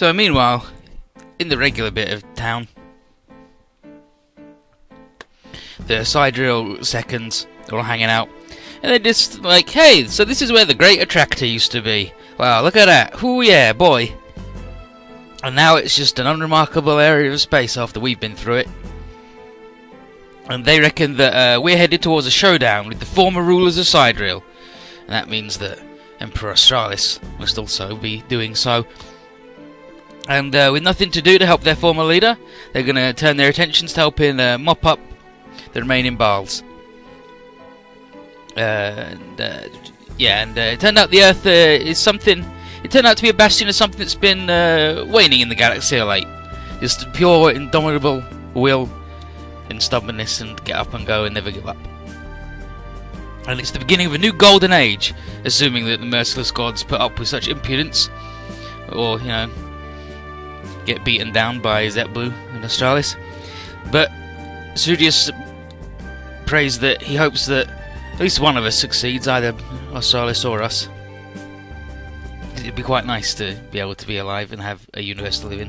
So meanwhile, in the regular bit of town, the Sidereal seconds are all hanging out, and they're just like, hey, so this is where the Great Attractor used to be. Wow, look at that. Ooh yeah, boy. And now it's just an unremarkable area of space after we've been through it. And they reckon that we're headed towards a showdown with the former rulers of Sidereal. And that means that Emperor Australis must also be doing so. And with nothing to do to help their former leader, they're going to turn their attentions to helping mop up the remaining Baals. It turned out the Earth is something. It turned out to be a bastion of something that's been waning in the galaxy of late. Just pure, indomitable will and stubbornness, and get up and go and never give up. And it's the beginning of a new golden age, assuming that the merciless gods put up with such impudence, or get beaten down by Z3.2 and Australis. But Studious prays that he hopes that at least one of us succeeds, either Australis or us. It'd be quite nice to be able to be alive and have a universe to live in.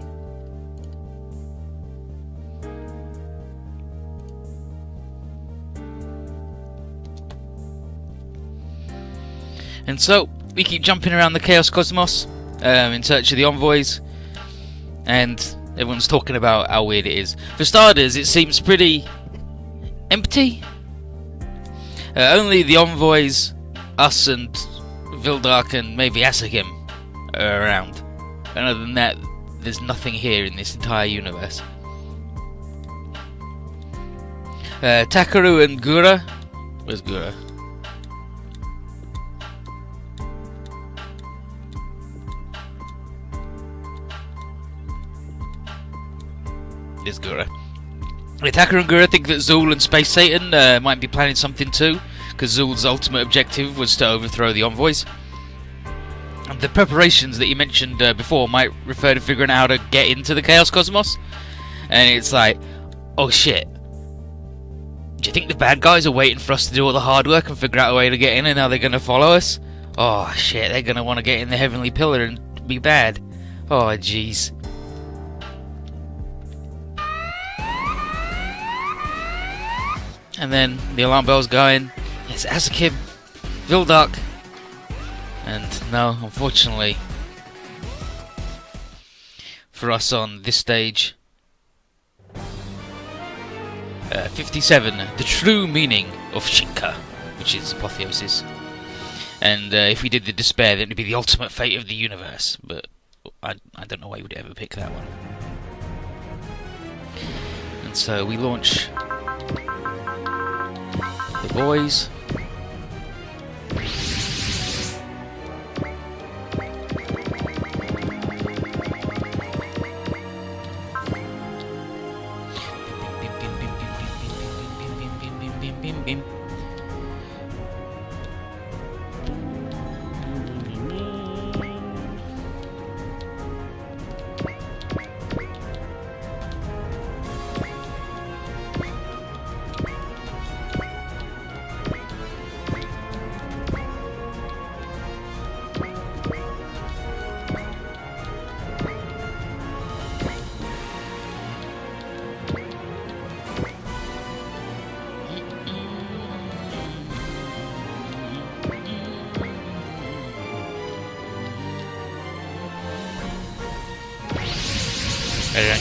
And so we keep jumping around the Chaos Cosmos in search of the envoys, and everyone's talking about how weird it is. For starters, it seems pretty empty. Only the envoys, us and Vildark and maybe Asakim are around. And other than that, there's nothing here in this entire universe. Takaru and Gura. Where's Gura? There's Gura. Takaru and Gura think that Zul and Space Satan might be planning something too, because Zul's ultimate objective was to overthrow the envoys. And the preparations that you mentioned before might refer to figuring out how to get into the Chaos Cosmos. And it's like, oh shit. Do you think the bad guys are waiting for us to do all the hard work and figure out a way to get in, and now they're going to follow us? Oh shit, they're going to want to get in the Heavenly Pillar and be bad. Oh jeez. And then the alarm bell's going. It's Asakim, Vildark, and no, unfortunately, for us on this stage, 57, the true meaning of Shinka, which is apotheosis. And if we did the despair, then it would be the ultimate fate of the universe. But I don't know why you would ever pick that one. And so we launch the boys.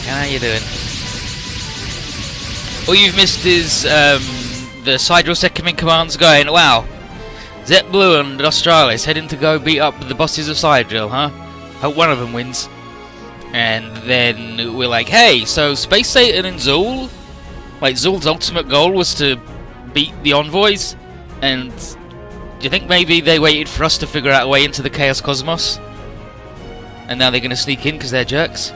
How you doing? All you've missed is the Sidereal second in command's going, wow, Z3.2 and Australis heading to go beat up the bosses of Sidereal, huh? Hope one of them wins. And then we're like, hey, so Space Satan and Zul? Like, Zul's ultimate goal was to beat the envoys? And do you think maybe they waited for us to figure out a way into the Chaos Cosmos? And now they're going to sneak in because they're jerks?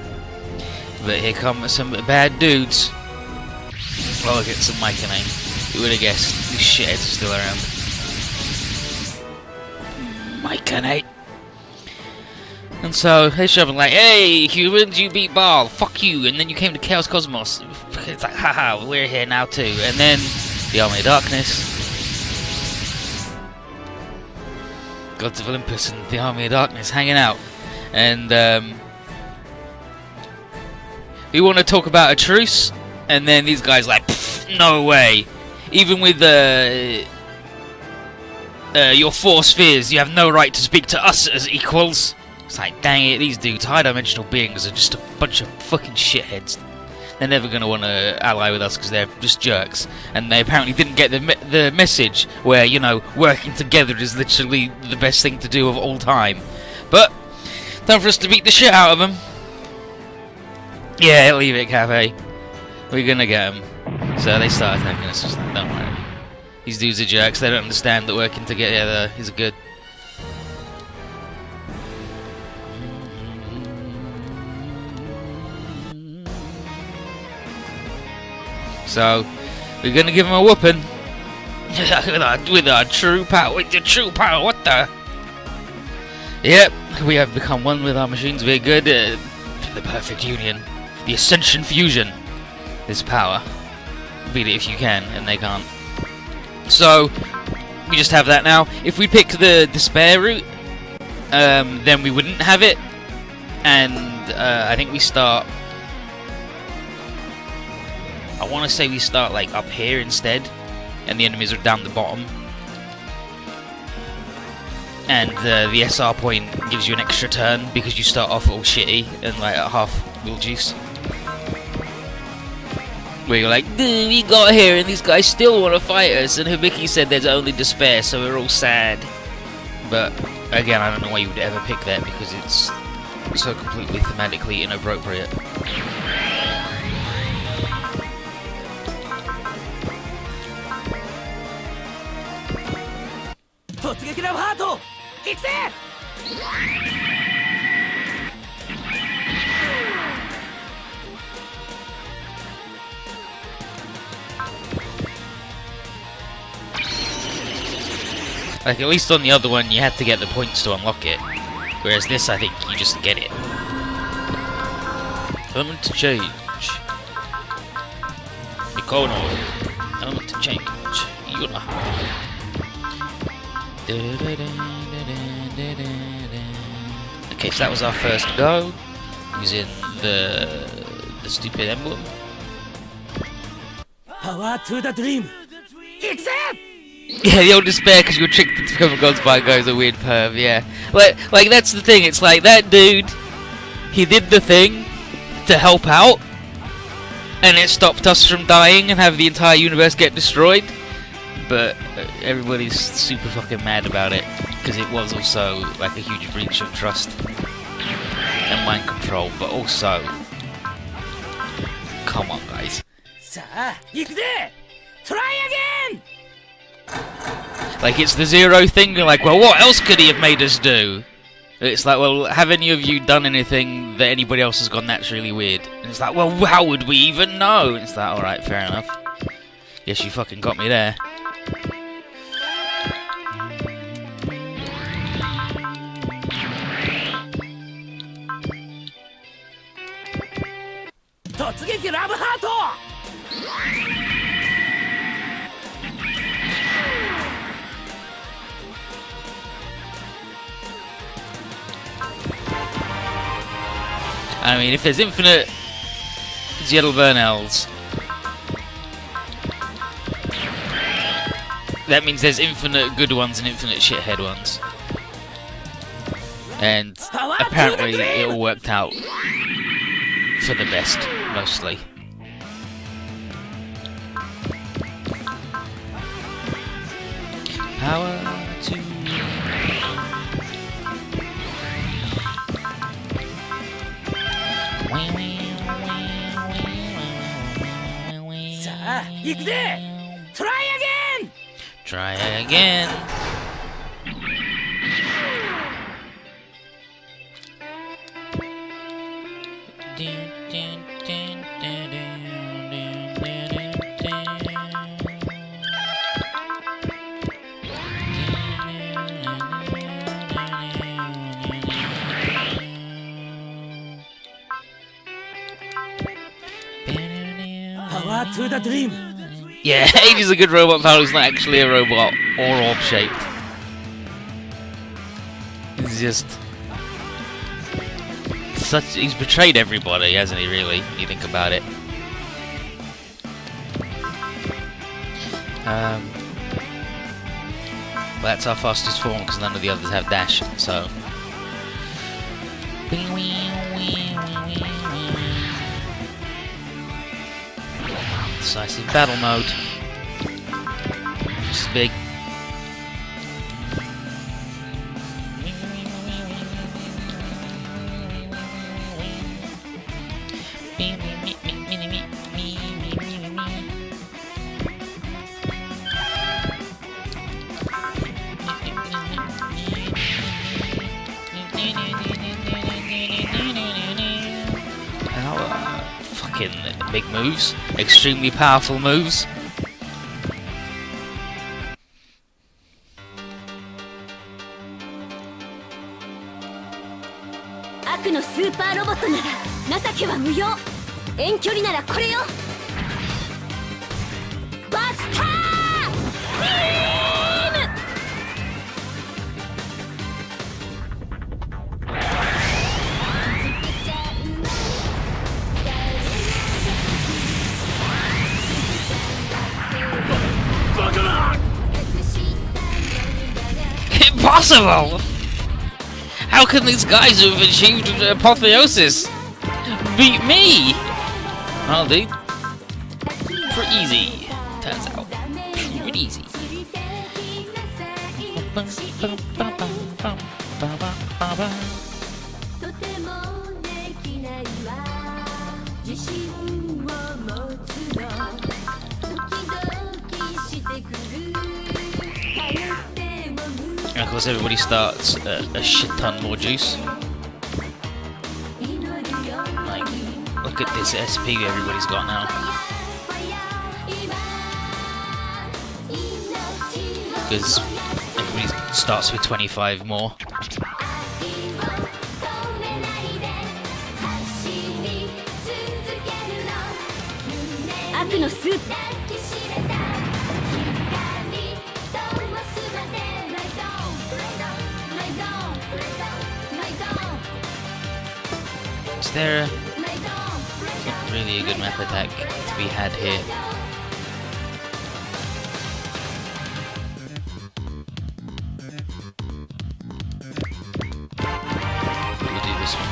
But here come some bad dudes. Oh, I'll get some Micah name. Who would have guessed? These shitheads are still around. Micah name. And so they're shoving like, hey, humans, you beat Baal. Fuck you. And then you came to Chaos Cosmos. It's like, haha, we're here now too. And then the Army of Darkness. Gods of Olympus and the Army of Darkness hanging out. And We want to talk about a truce, and then these guys like, no way. Even with your 4 spheres, you have no right to speak to us as equals. It's like, dang it, these dudes, high-dimensional beings, are just a bunch of fucking shitheads. They're never going to want to ally with us because they're just jerks. And they apparently didn't get the message where, you know, working together is literally the best thing to do of all time. But, time for us to beat the shit out of them. Yeah, leave it, Cafe. We're going to get them. So they started thinking us, just like, don't worry. These dudes are jerks, they don't understand that working together is good. So, we're gonna give him a whooping. with our true power, with the true power, what the? Yep, we have become one with our machines, we're good. The perfect union. The Ascension Fusion. This power. Beat it if you can, and they can't. So, we just have that now. If we pick the Despair route, then we wouldn't have it. And I think we start... I want to say we start like up here instead, and the enemies are down the bottom. And the SR point gives you an extra turn because you start off all shitty and like at half wheel juice. Where you're like, dude, we got here and these guys still want to fight us, and Hibiki said there's only despair, so we're all sad. But again, I don't know why you would ever pick that because it's so completely thematically inappropriate. Like, at least on the other one, you had to get the points to unlock it. Whereas this, I think, you just get it. Element to change. Mikono. Element to change. Yuna. Okay, so that was our first go. Using the stupid emblem. Power to the dream! Accept! Yeah, the old despair because you were tricked into becoming God's by guy's a weird perv, yeah. Like that's the thing, it's like that dude, he did the thing to help out, and it stopped us from dying and have the entire universe get destroyed, but everybody's super fucking mad about it, because it was also like a huge breach of trust and mind control, but also, come on guys. Try again! Like, it's the Zero thing, you're like, well, what else could he have made us do? It's like, well, have any of you done anything that anybody else has gone naturally weird? And it's like, well, how would we even know? And it's like, alright, fair enough. Yes, you fucking got me there. I mean, if there's infinite Yellow Burnells, that means there's infinite good ones and infinite shithead ones. And apparently it all worked out for the best, mostly. Power to... Try again! Try again. Power to the dream! Yeah, Age is a good robot power who's not actually a robot or orb-shaped. It's just He's betrayed everybody, hasn't he, really, when you think about it. Well, that's our fastest form, because none of the others have dash, so... Decisive battle mode. This is big. Fucking big moves, extremely powerful moves. 悪のスーパーロボットなら情けは無用。遠距離ならこれよ。バスタービーム。 Impossible! How can these guys who have achieved apotheosis beat me? Well, dude, pretty easy. Turns out, pretty easy. And of course, everybody starts a shit ton more juice. Like, look at this SP everybody's got now. Because everybody starts with 25 more. Is there not really a good map attack to be had here? We'll do this one.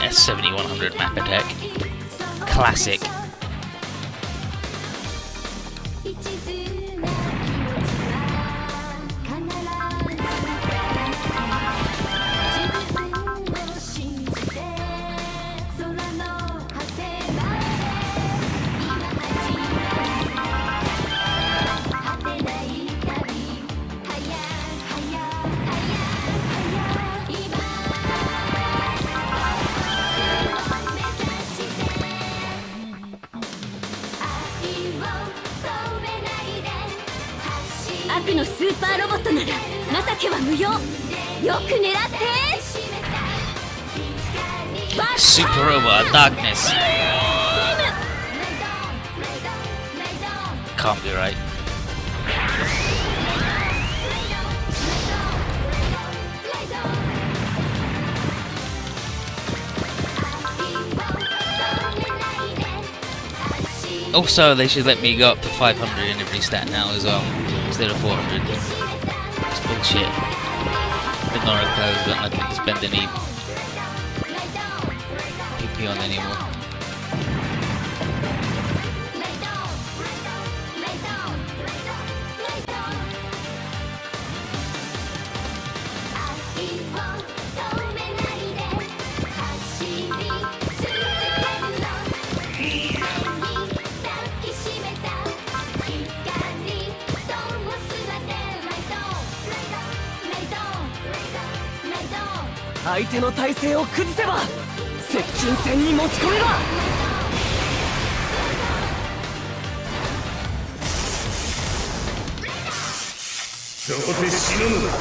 S7100 map attack. Classic. Super Robot Darkness. Can't be right. Also, they should let me go up to 500 in every stat now as well, instead of 400. It's bullshit. The Noriko's got nothing to spend any PP on anymore. 相手の体勢を崩せば接近戦に持ち込めばどうせ死ぬのだ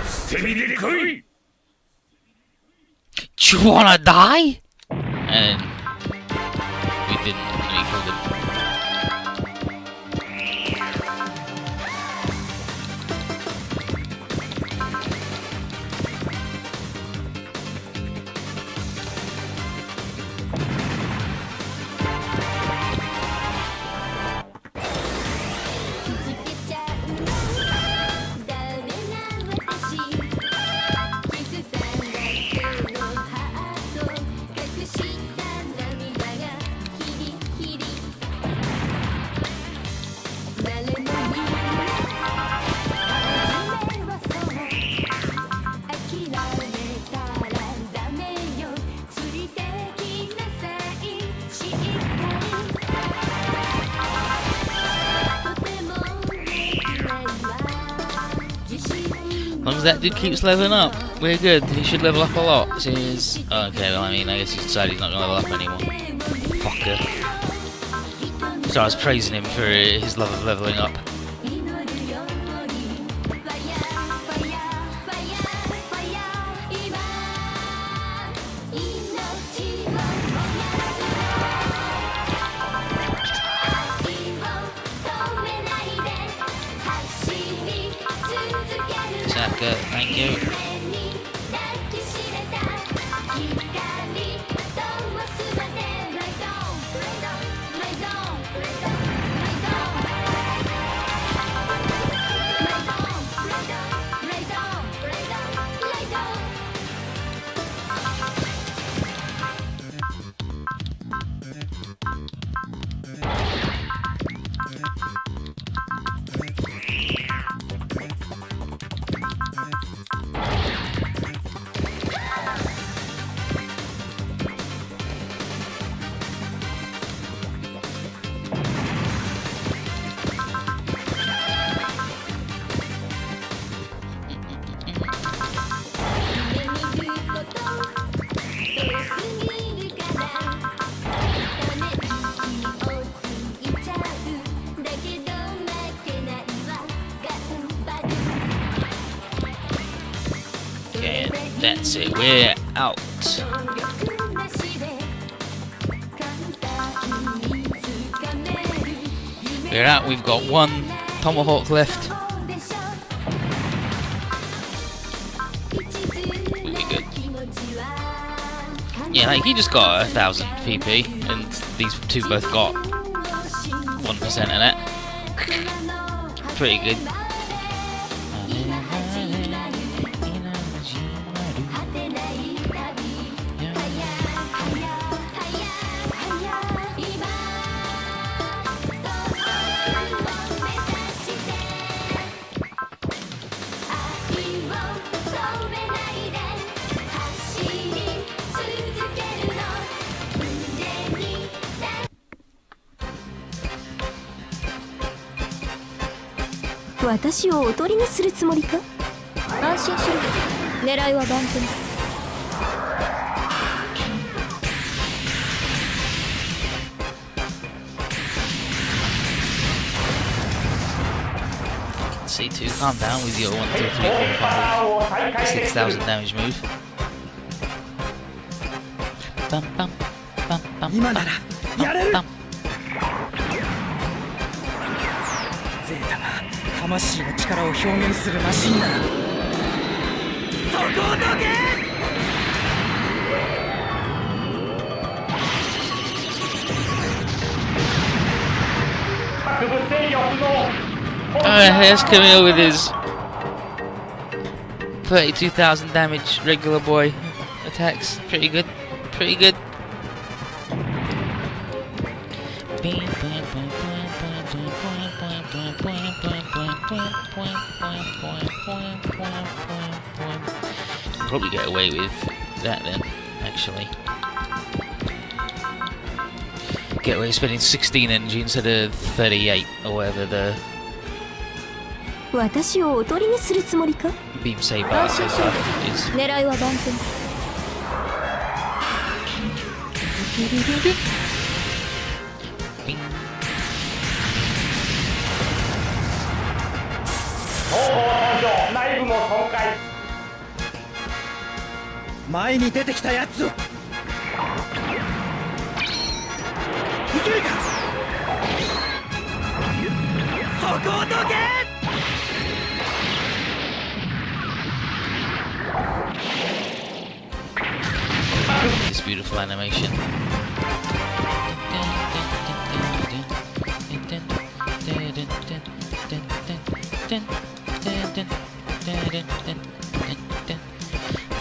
捨て身で来い Do you wanna die? And we didn't. We killed him. As long as that dude keeps leveling up, we're good. He should level up a lot. Okay, well, I mean, I guess he's decided he's not going to level up anymore. Fucker. So I was praising him for his love of leveling up. Saka, thank you. Okay, that's it. We're out. We're out. We've got one tomahawk left. We'll be good. Yeah, like he just got 1,000 PP, and these two both got 1% in it. Pretty good. What? 私をおとりにするつもりか？安心しろ。狙いは万全だ。C2, calm down with your 1, 2, 3, 4, 5, 6,000 damage move. Bum, bum, bum, bum, 今ならやれる。 bum. ゼータが魂の力を表現するマシンならそこをどけ。Here's Camille with his 32,000 damage regular boy attacks. Pretty good. Pretty good. Probably get away with that then, actually. Get away with spending 16 energy instead of 38 or whatever the 私をおとりにするつもりか？ beam saber is. 狙いは万全。Bing. 内部も損壊。前に出てきたやつを。いけるか。そこをどけ。 This beautiful animation.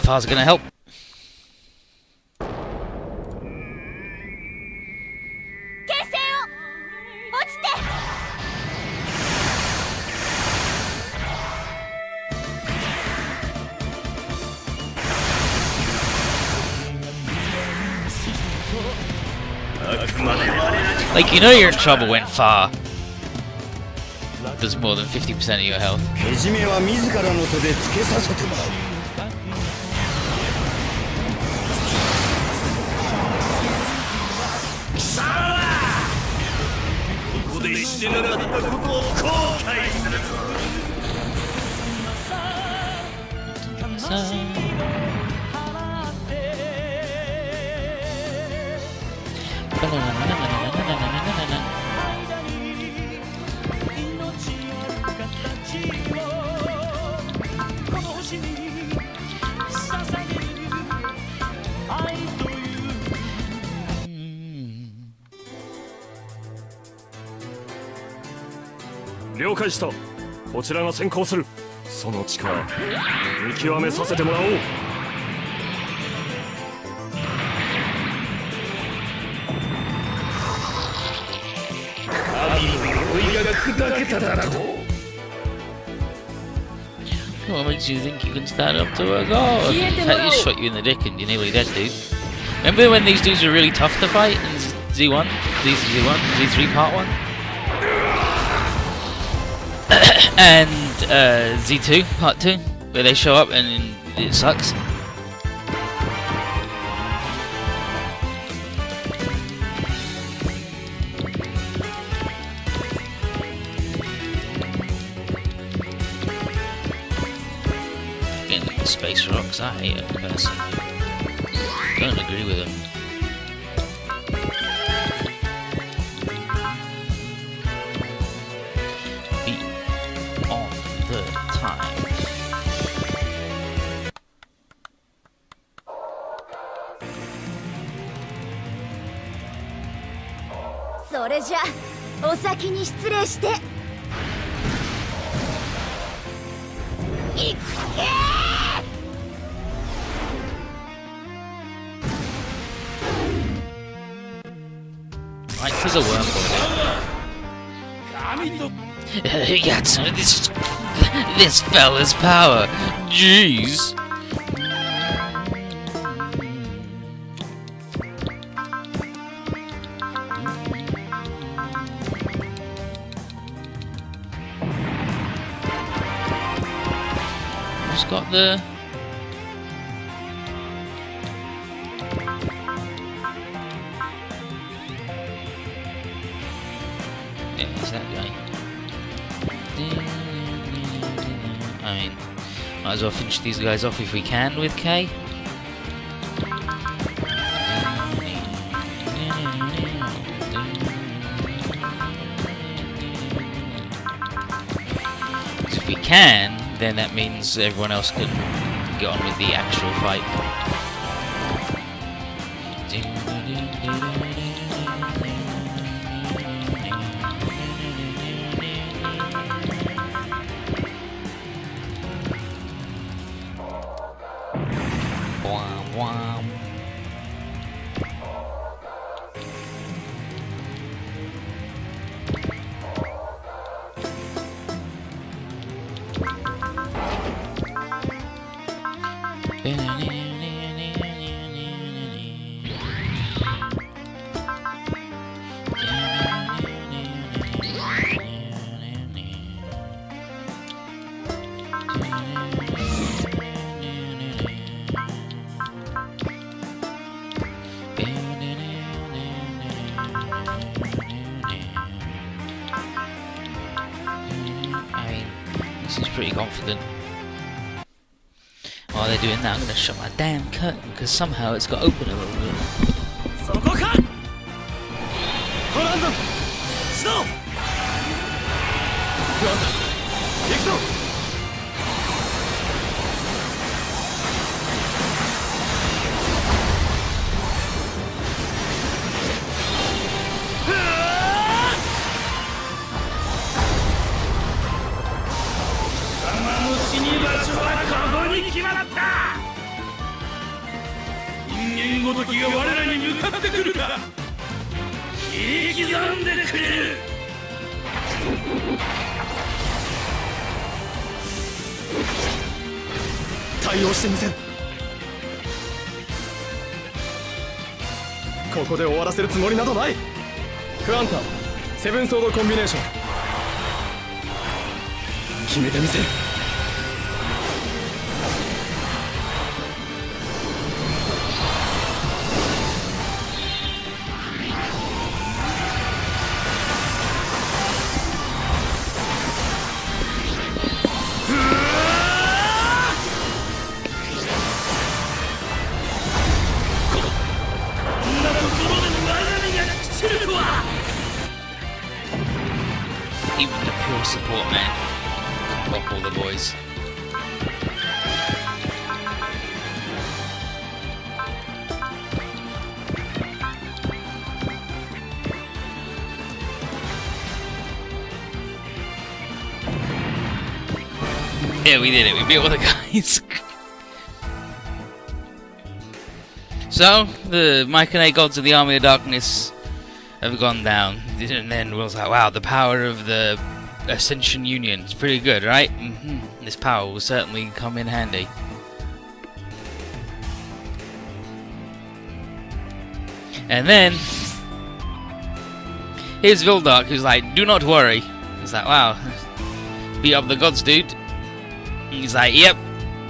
Far's gonna help. Like, you know you're in trouble when Far does more than 50% of your health. けじめは自らの手でつけさせてもらう。貴様はここでしてなかったことを後悔するぞ。 了解した。こちらが先行する。その力見極めさせてもらおう。神の酔いが砕けただと。 What makes you think you can stand up to a god? In fact, he shot you in the dick and you're nearly dead, dude. Remember when these dudes were really tough to fight in Z1? Z3 Part 1? And Z2 Part 2? Where they show up and it sucks? Getting space rocks, I hate them personally. Don't agree with them. Be on the time. それじゃお先に失礼して。いっけー。 Right, there's a wormhole there. Yeah, so this fella's power. Jeez. Who's got the... Yeah, it's that guy. I mean, might as well finish these guys off if we can with K. If we can, then that means everyone else can get on with the actual fight. Wham, wham. pretty confident. While they're doing that, I'm going to shut my damn curtain because somehow it's got open a little bit. そこかトランザム始動不安だ行くぞ死に場所はここに決まった。人間ごときが我らに向かってくるか。切り刻んでくれる。対応してみせん。ここで終わらせるつもりなどない。クアンタセブンソードコンビネーション決めてみせる。Even the pure support man can block all the boys. Yeah, we did it. We beat all the guys. So, the Myconate gods of the Army of Darkness have gone down, and then Will's like, wow, the power of the Ascension Union is pretty good, right? This power will certainly come in handy. And then here's Vildark, who's like, do not worry. He's like, wow, beat up the gods, dude. And he's like, yep,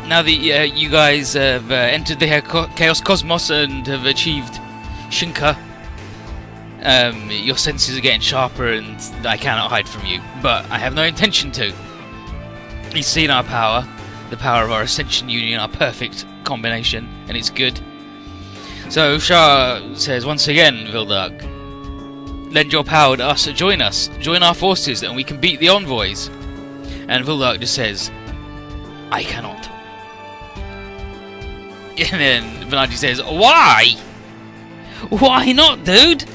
now that you guys have entered the Chaos Cosmos and have achieved Shinka, your senses are getting sharper and I cannot hide from you, but I have no intention to. He's seen our power, the power of our Ascension Union, our perfect combination, and it's good. So Shah says once again, Vildark, lend your power to us, join our forces, and we can beat the envoys. And Vildark just says, I cannot. And then Venardi says, why? Why not, dude?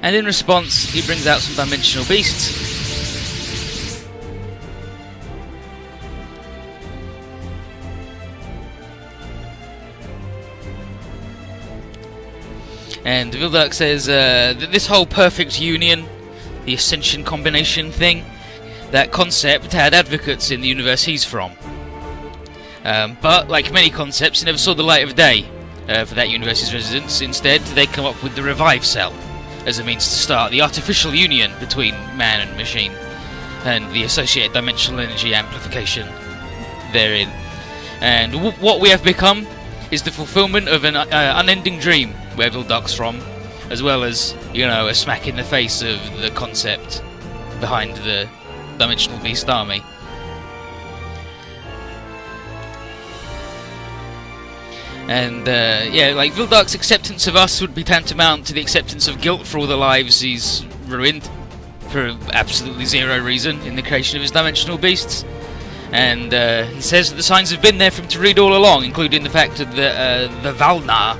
And in response, he brings out some dimensional beasts. And Vildark says that this whole perfect union, the Ascension combination thing, that concept had advocates in the universe he's from. But, like many concepts, it never saw the light of day for that universe's residents. Instead, they come up with the Revive Cell as a means to start the artificial union between man and machine, and the associated dimensional energy amplification therein. And what we have become is the fulfillment of an unending dream where Vildark's from, as well as, you know, a smack in the face of the concept behind the Dimensional Beast army. And yeah, like Vildark's acceptance of us would be tantamount to the acceptance of guilt for all the lives he's ruined for absolutely zero reason in the creation of his dimensional beasts. And he says that the signs have been there for him to read all along, including the fact that the Valnar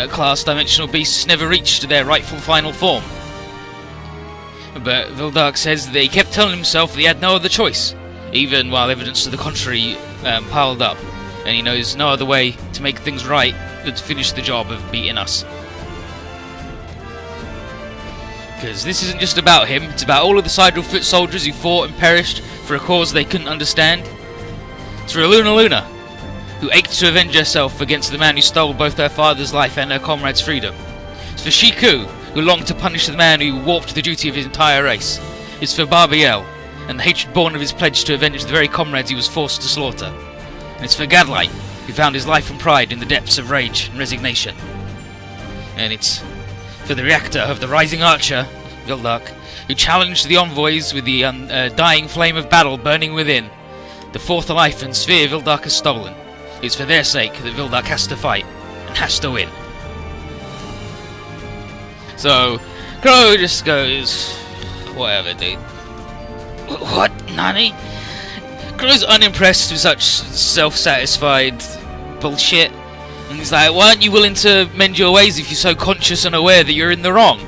class dimensional beasts never reached their rightful final form. But Vildark says that he kept telling himself that he had no other choice, even while evidence to the contrary piled up, and he knows no other way to make things right than to finish the job of beating us. Because this isn't just about him, it's about all of the Sidral foot soldiers who fought and perished for a cause they couldn't understand. It's for Luna, who ached to avenge herself against the man who stole both her father's life and her comrade's freedom. It's for Shiku, who longed to punish the man who warped the duty of his entire race. It's for Barbiel, and the hatred born of his pledge to avenge the very comrades he was forced to slaughter. And it's for Gadlight, who found his life and pride in the depths of rage and resignation. And it's for the reactor of the Rising Archer, Vildark, who challenged the envoys with the undying flame of battle burning within. The fourth life and sphere Vildark has stolen. It's for their sake that Vildark has to fight, and has to win. So, Crow just goes, whatever, dude. What? Nani? Crow's unimpressed with such self-satisfied bullshit. And he's like, why aren't you willing to mend your ways if you're so conscious and aware that you're in the wrong?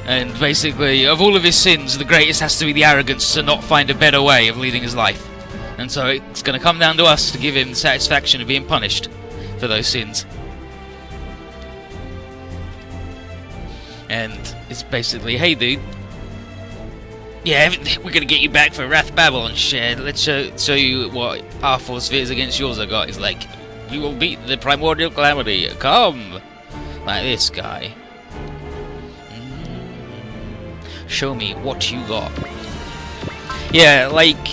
And basically, of all of his sins, the greatest has to be the arrogance to not find a better way of leading his life. And so it's going to come down to us to give him the satisfaction of being punished for those sins. And it's basically, hey dude, yeah, we're going to get you back for Wrath Babylon shit. Let's show you what our 4 spheres against yours have got. He's like, you will beat the primordial calamity. Come! Like this guy. Show me what you got. Yeah, like,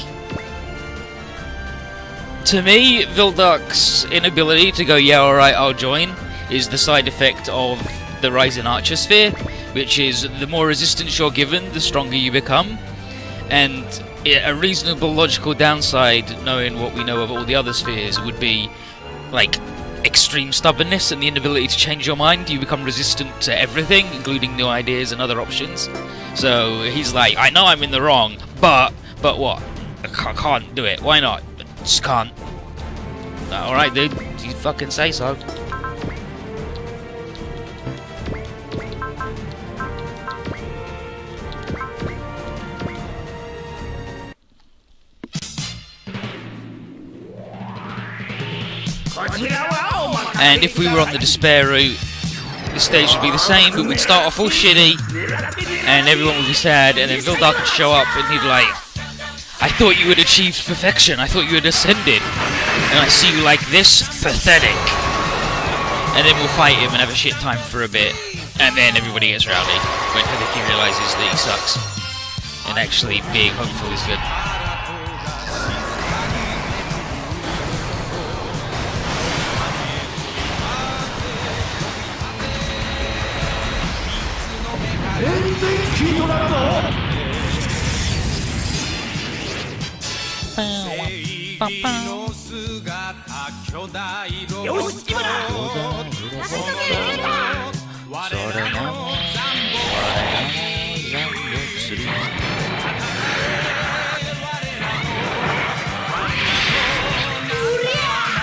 to me, Vildark's inability to go, yeah, alright, I'll join, is the side effect of the Rising Archer sphere, which is the more resistance you're given, the stronger you become. And a reasonable logical downside, knowing what we know of all the other spheres, would be like extreme stubbornness and the inability to change your mind. You become resistant to everything, including new ideas and other options. So he's like, I know I'm in the wrong, but what? I can't do it. Why not? I just can't. Alright, dude. You fucking say so. And if we were on the despair route, the stage would be the same, but we'd start off all shitty, and everyone would be sad, and then Vildark would show up, and he'd like, I thought you had achieved perfection, I thought you had ascended, and I see you like this? Pathetic. And then we'll fight him and have a shit time for a bit, and then everybody gets rowdy, when Hibiki realises that he sucks, and actually being hopeful is good.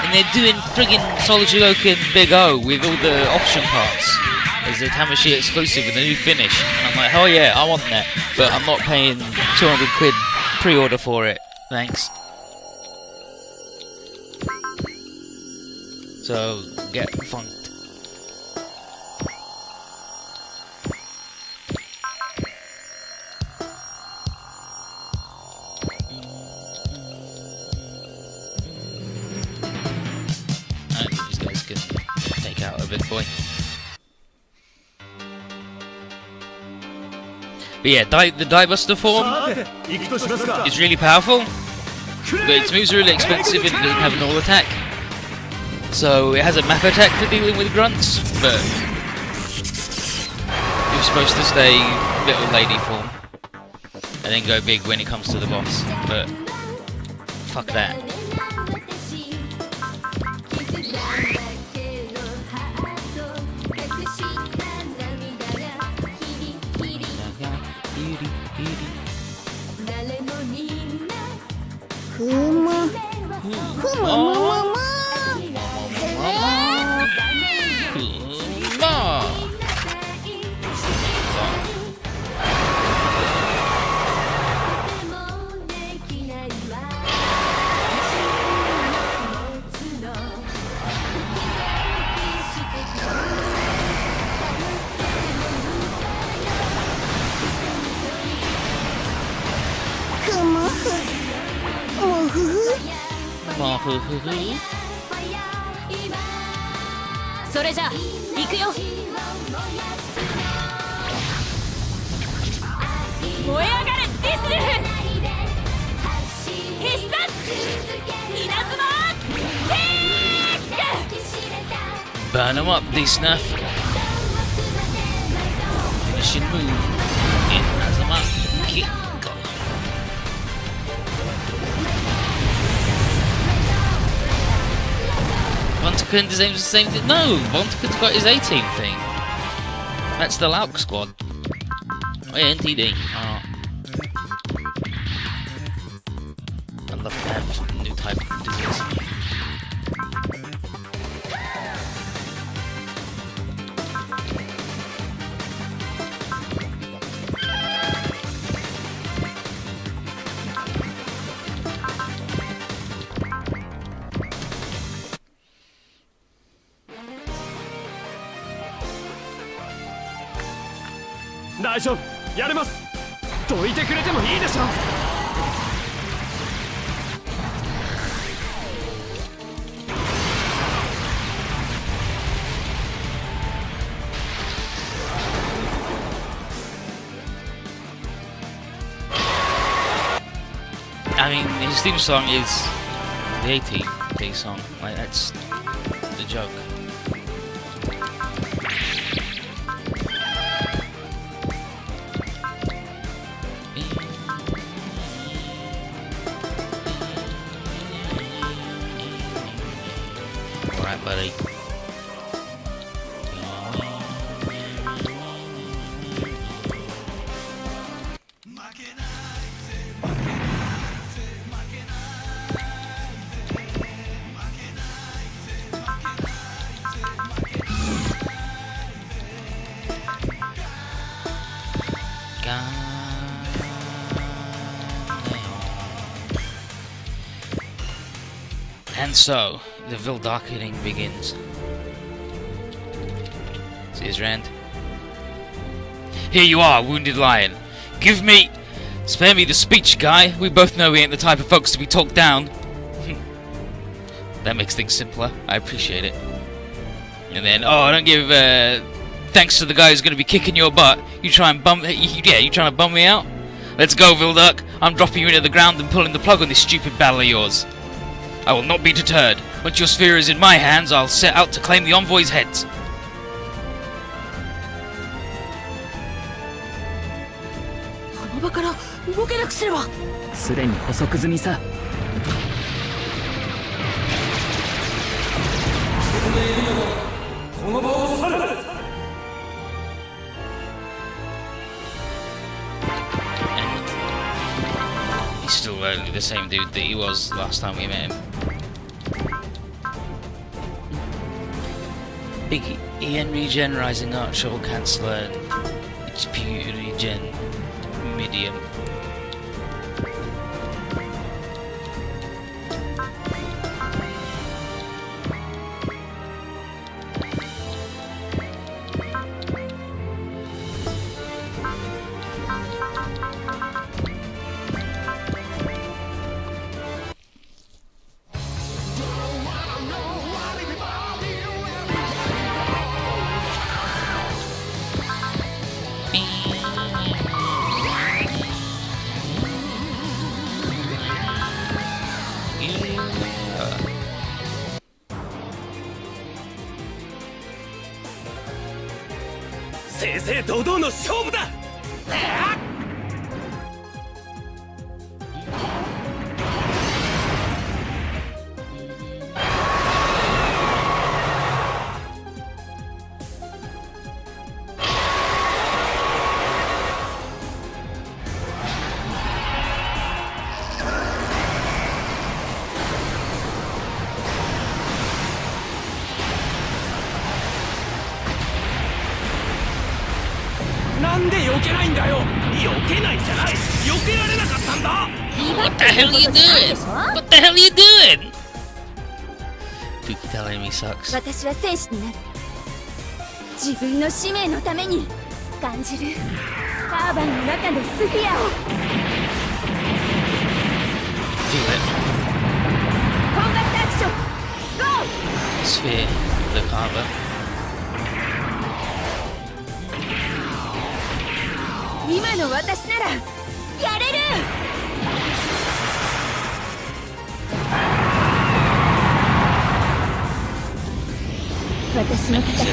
And they're doing friggin' Solitude Big O with all the option parts as a Tamashii exclusive with a new finish. And I'm like, oh yeah, I want that, but I'm not paying 200 quid pre-order for it. Thanks. So, get funked. I think these guys can take out a big boy. But yeah, the Diebuster form is really powerful, but its moves are really expensive and it doesn't have an all attack. So it has a map attack for dealing with grunts, but you're supposed to stay little lady form and then go big when it comes to the boss, but fuck that.それじゃあ行くよ。燃え上がれディスルフ必殺稲妻キック Burn them up, D-Snuff. Finishing move. Vontaken deserves the same thing. No, Vontaken's got his A-team thing. That's the Lauk squad. Oh yeah, NTD. Oh. I'd love to have a new type of disease.大丈夫、やれます。どいてくれてもいいでしょう。I mean, his theme song is the A-Team theme song. Like, that's the joke. Alright, buddy. And so, the Vildarkening begins. See his rand. Here you are, wounded lion. Spare me the speech, guy. We both know we ain't the type of folks to be talked down. That makes things simpler. I appreciate it. And then, oh, don't give thanks to the guy who's going to be kicking your butt. You trying to bum me out? Let's go, Vildark. I'm dropping you into the ground and pulling the plug on this stupid battle of yours. I will not be deterred. Once your sphere is in my hands, I'll set out to claim the envoys' heads. あの場から動けなくすれば。すでに捕捉済みさ。この場を去れ。He's still the same dude that he was last time we met him. Big EN regen, Rising Archer, Canceller, HP regen, medium.正々堂々の勝負だ。なんで避けないんだよ。避けないんじゃない。避けられなかったんだ。What the hell are you doing? What the hell are you doing? Pookie telling me sucks. 私は戦士になる。自分の使命のために感じるターバンの中のスフィアを。Feel it. コンバットアクション GO! Sphere, the carver. 今の私ならやれる。私の戦い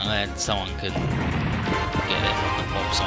は Someone could get it from the pop song.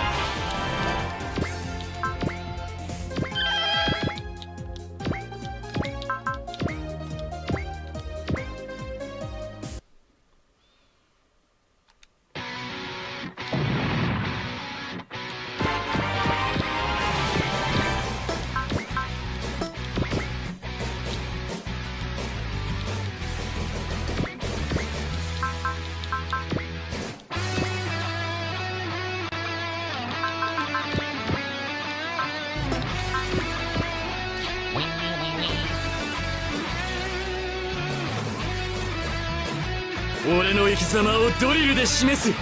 俺の生き様をドリルで示す。突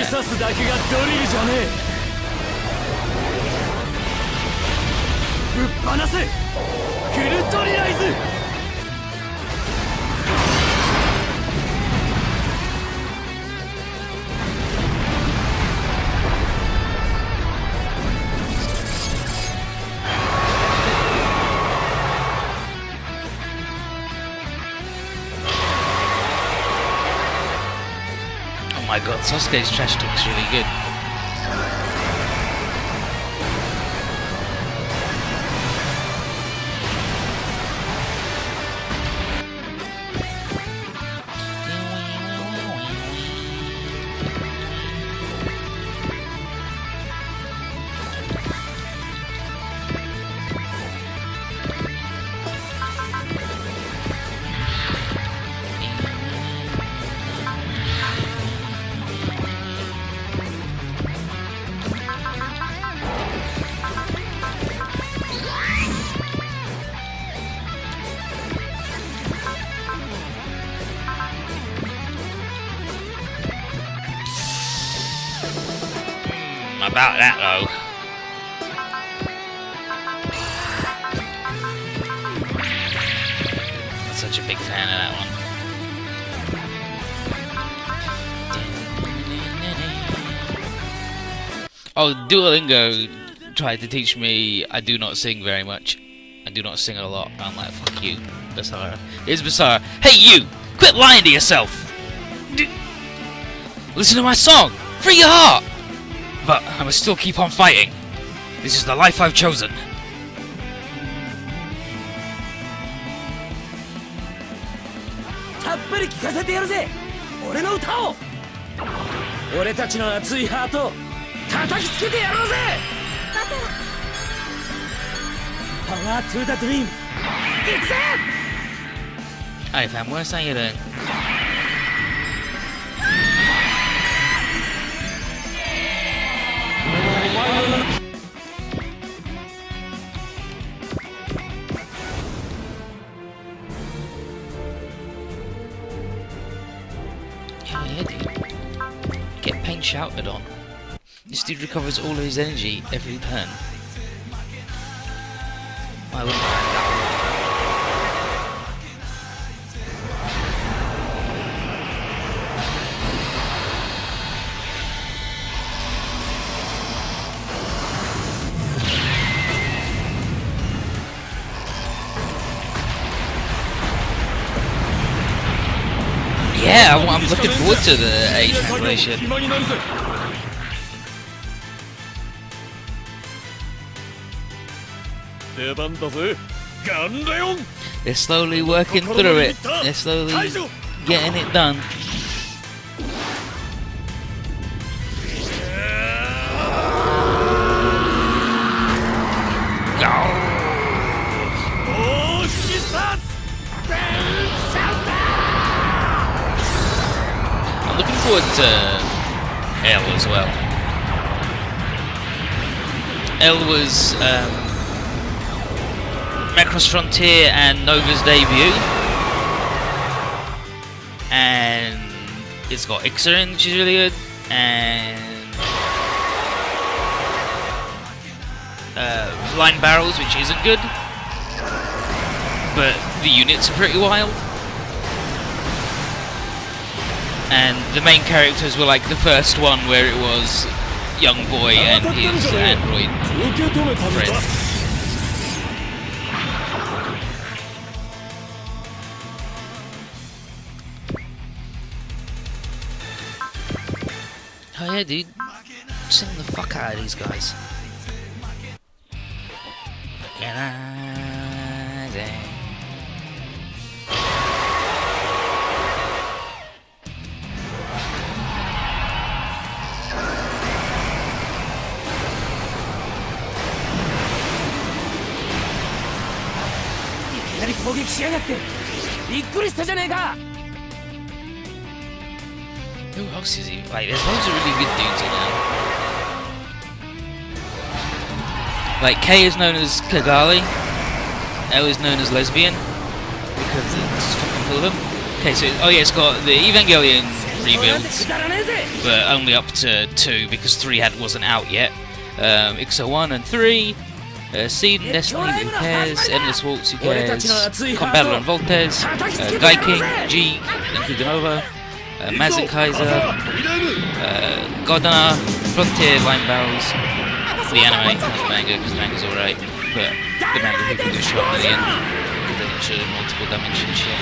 き刺すだけがドリルじゃねえ。ぶっ放せフルトリライズ。Oh my god, Sasuke's trash talk's really good. About that though. Not such a big fan of that one. Oh, Duolingo tried to teach me I do not sing very much. I do not sing a lot. I'm like, fuck you, Basara. Here's Basara. Hey you! Quit lying to yourself! Listen to my song! Free your heart! But I must still keep on fighting. This is the life I've chosen. たっぷり聞かせてやるぜ俺の歌を俺たちの熱いハート叩きつけてやろうぜパワートゥーダドリーム行くぜ Hey fam, where's that you doing? Yeah, dude. Get pain shouted on. This dude recovers all of his energy every turn. I wouldn't mind that. Yeah, I'm looking forward to the A translation. They're slowly working through it. They're slowly getting it done. I'm looking forward to L as well. L was Macross Frontier and Nova's debut, and it's got Ixarin, which is really good, and Line Barrels, which isn't good, but the units are pretty wild. And the main characters were like the first one where it was young boy and his android friend. Oh yeah, dude. Sing the fuck out of these guys. Can I sing? Who else is he? Like, there's loads of really good dudes in there. Like, K is known as Kigali, L is known as Lesbian, because it's fucking full of them. Okay, so oh yeah, it's got the Evangelion rebuilds, but only up to 2 because 3 wasn't out yet. Ixo 1 and 3, Seed and Destiny, who cares? Endless Waltz, who cares? Combattle and Voltes, Gaiking, G and Kuganova, Mazen Kaiser, Godana, Frontier, Line Barrels, the anime, not the manga, because the manga's alright, but the manga people get shot at the end, because they didn't show multiple damage and shit.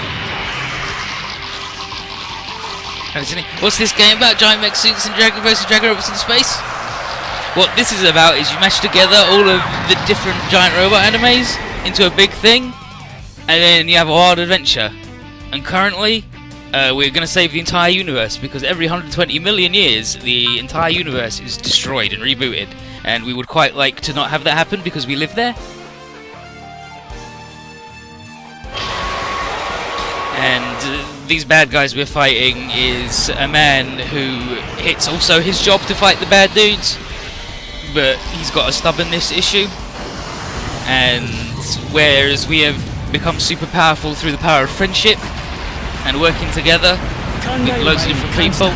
What's this game about? Giant mech suits and Dragon vs. Dragon robots in space? What this is about is you mash together all of the different giant robot animes into a big thing, and then you have a wild adventure. And currently, we're going to save the entire universe, because every 120 million years, the entire universe is destroyed and rebooted. And we would quite like to not have that happen, because we live there. And these bad guys we're fighting is a man who it's also his job to fight the bad dudes, but he's got a stubbornness issue, and whereas we have become super powerful through the power of friendship and working together with loads of different people,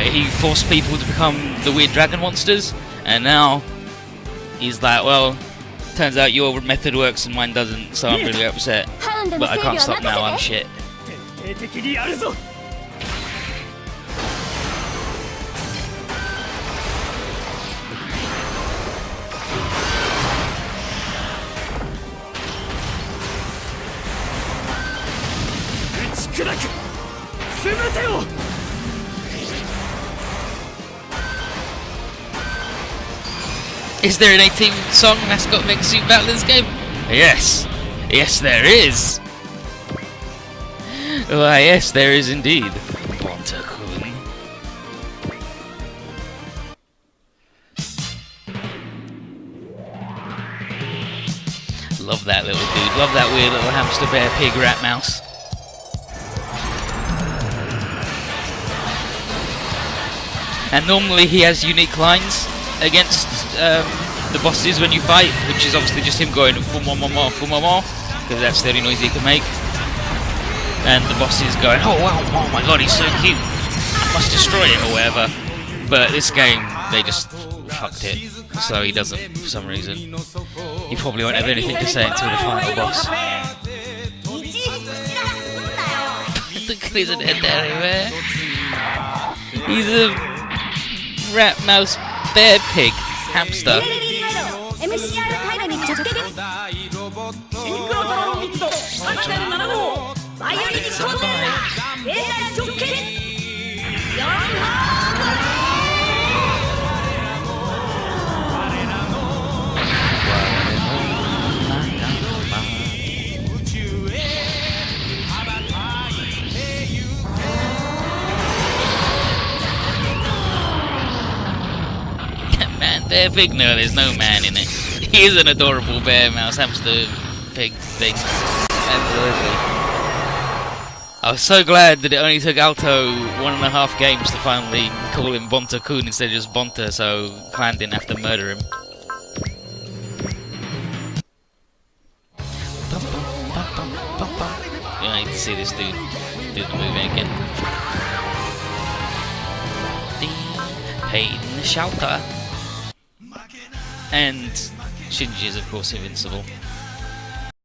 he forced people to become the weird dragon monsters, and now he's like, well, turns out your method works and mine doesn't, so I'm really upset, but I can't stop now, I'm shit. Is there an 18 song mascot mech suit battle in this game? Yes. Yes, there is. Why, yes, there is indeed. Bonta-kun. Love that little dude. Love that weird little hamster, bear, pig, rat, mouse. And normally he has unique lines against the bosses when you fight, which is obviously just him going fumamama, because that's the only noise he can make. And the boss is going, oh wow, oh my god, he's so cute, I must destroy him or whatever. But this game, they just fucked it, so he doesn't for some reason. He probably won't have anything to say until the final boss. Look at his head there anywhere. He's a rat, mouse, bear, pig, hamster. Man, bear, pig, no, there's no man in it. He is an adorable bear, mouse, hamster, pig thing. Absolutely. I was so glad that it only took Alto 1.5 games to finally call him Bonta-kun instead of just Bonta, so Clan didn't have to murder him. I need to see this dude do the movie again. Paid in the shelter. And Shinji is of course invincible.